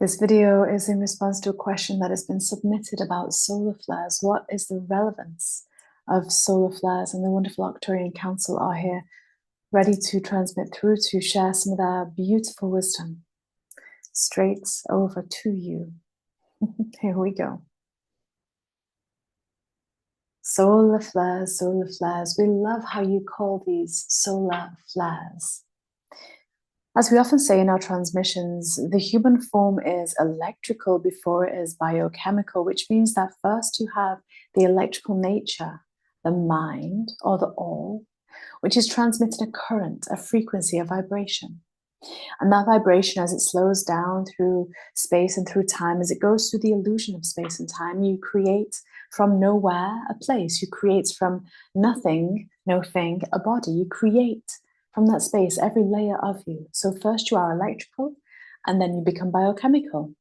This video is in response to a question that has been submitted about solar flares. What is the relevance of solar flares? And the wonderful Arcturian Council are here, ready to transmit through to share some of their beautiful wisdom straight over to you. Here we go. Solar flares, solar flares. We love how you call these solar flares. As we often say in our transmissions, the human form is electrical before it is biochemical, which means that first you have the electrical nature, the mind or the all, which is transmitting a current, a frequency, a vibration. And that vibration, as it slows down through space and through time, as it goes through the illusion of space and time, you create from nowhere a place. You create from nothing, no thing, a body. You create from that space every layer of you. So first you are electrical, and then you become biochemical.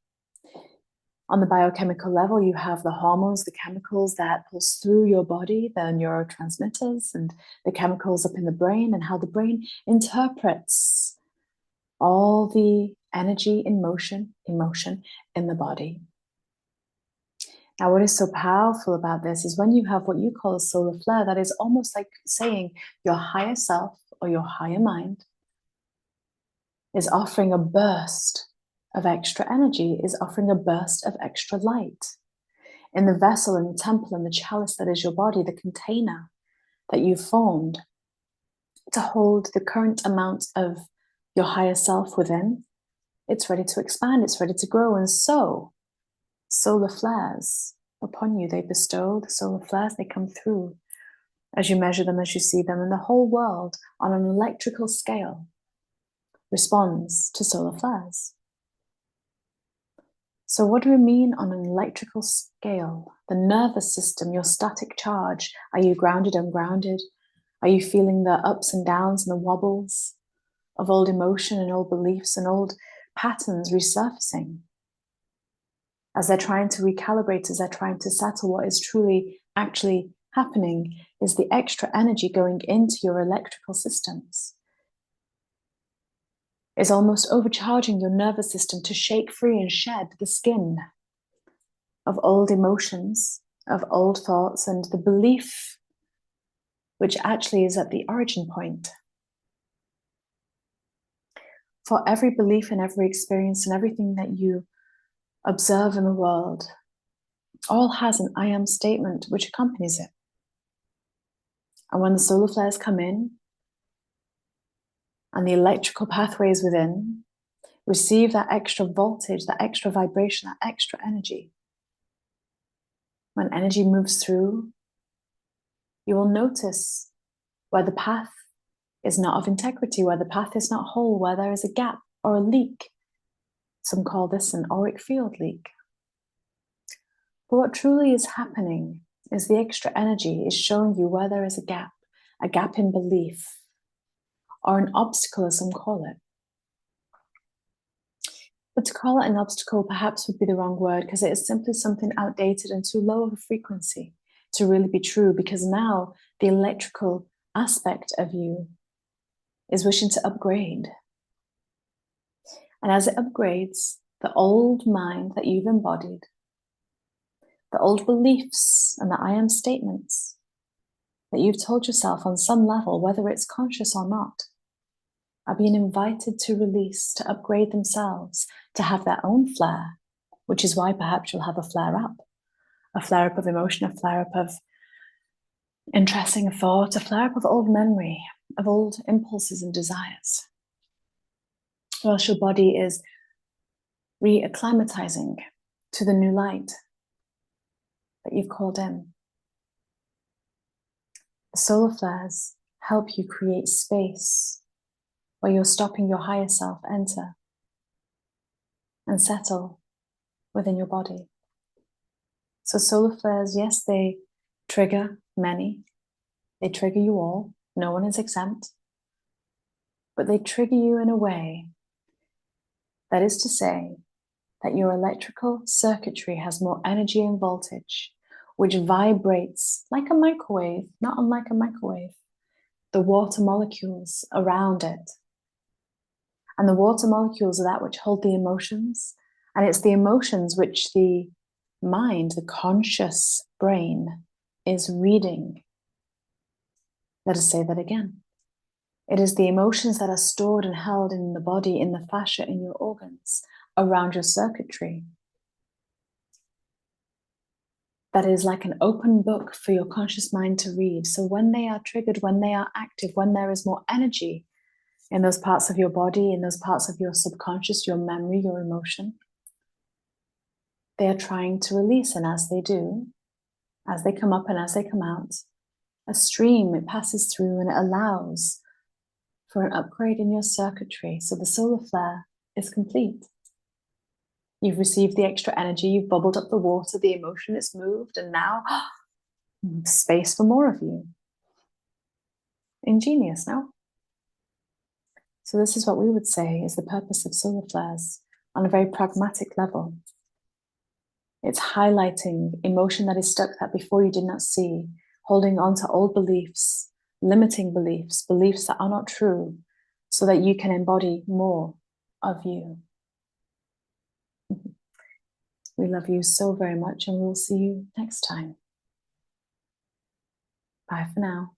On the biochemical level, you have the hormones, the chemicals that pulse through your body, the neurotransmitters, and the chemicals up in the brain, and how the brain interprets all the energy in motion, emotion in the body. Now, what is so powerful about this is when you have what you call a solar flare, that is almost like saying your higher self or your higher mind is offering a burst of extra energy, is offering a burst of extra light in the vessel and the temple and the chalice that is your body, the container that you've formed to hold the current amount of your higher self within. It's ready to expand, it's ready to grow. And so solar flares upon you, they bestow the solar flares, they come through as you measure them, as you see them, and the whole world on an electrical scale responds to solar flares. So what do we mean on an electrical scale? The nervous system, your static charge. Are you grounded, ungrounded? Are you feeling the ups and downs and the wobbles of old emotion and old beliefs and old patterns resurfacing as they're trying to recalibrate, as they're trying to settle? What is truly actually happening is the extra energy going into your electrical systems is almost overcharging your nervous system to shake free and shed the skin of old emotions, of old thoughts, and the belief which actually is at the origin point. For every belief and every experience and everything that you observe in the world, all has an I am statement which accompanies it. And when the solar flares come in and the electrical pathways within receive that extra voltage, that extra vibration, that extra energy, when energy moves through, you will notice where the path is not of integrity, where the path is not whole, where there is a gap or a leak. Some call this an auric field leak. But what truly is happening is the extra energy is showing you where there is a gap in belief, or an obstacle, as some call it. But to call it an obstacle perhaps would be the wrong word, because it is simply something outdated and too low of a frequency to really be true, because now the electrical aspect of you is wishing to upgrade. And as it upgrades, the old mind that you've embodied, the old beliefs and the I am statements that you've told yourself on some level, whether it's conscious or not, are being invited to release, to upgrade themselves, to have their own flare, which is why perhaps you'll have a flare-up of emotion, a flare-up of interesting thought, a flare-up of old memory, of old impulses and desires. Or else your body is re-acclimatizing to the new light that you've called in. The solar flares help you create space where you're stopping your higher self enter and settle within your body. So solar flares, yes, they trigger many. They trigger you all. No one is exempt. But they trigger you in a way that is to say that your electrical circuitry has more energy and voltage, which vibrates like a microwave, not unlike a microwave, the water molecules around it. And the water molecules are that which hold the emotions And it's the emotions which the mind, the conscious brain, is reading. Let us say that again. It is the emotions that are stored and held in the body, in the fascia, in your organs, around your circuitry. That is like an open book for your conscious mind to read. So when they are triggered, when they are active, when there is more energy in those parts of your body, in those parts of your subconscious, your memory, your emotion, they are trying to release. And as they do, as they come up and as they come out, a stream, it passes through and it allows for an upgrade in your circuitry. So the solar flare is complete. You've received the extra energy, you've bubbled up the water, the emotion, it's moved, and now space for more of you. Ingenious, no? So this is what we would say is the purpose of solar flares on a very pragmatic level. It's highlighting emotion that is stuck that before you did not see, holding on to old beliefs, limiting beliefs, beliefs that are not true, so that you can embody more of you. We love you so very much, and we'll see you next time. Bye for now.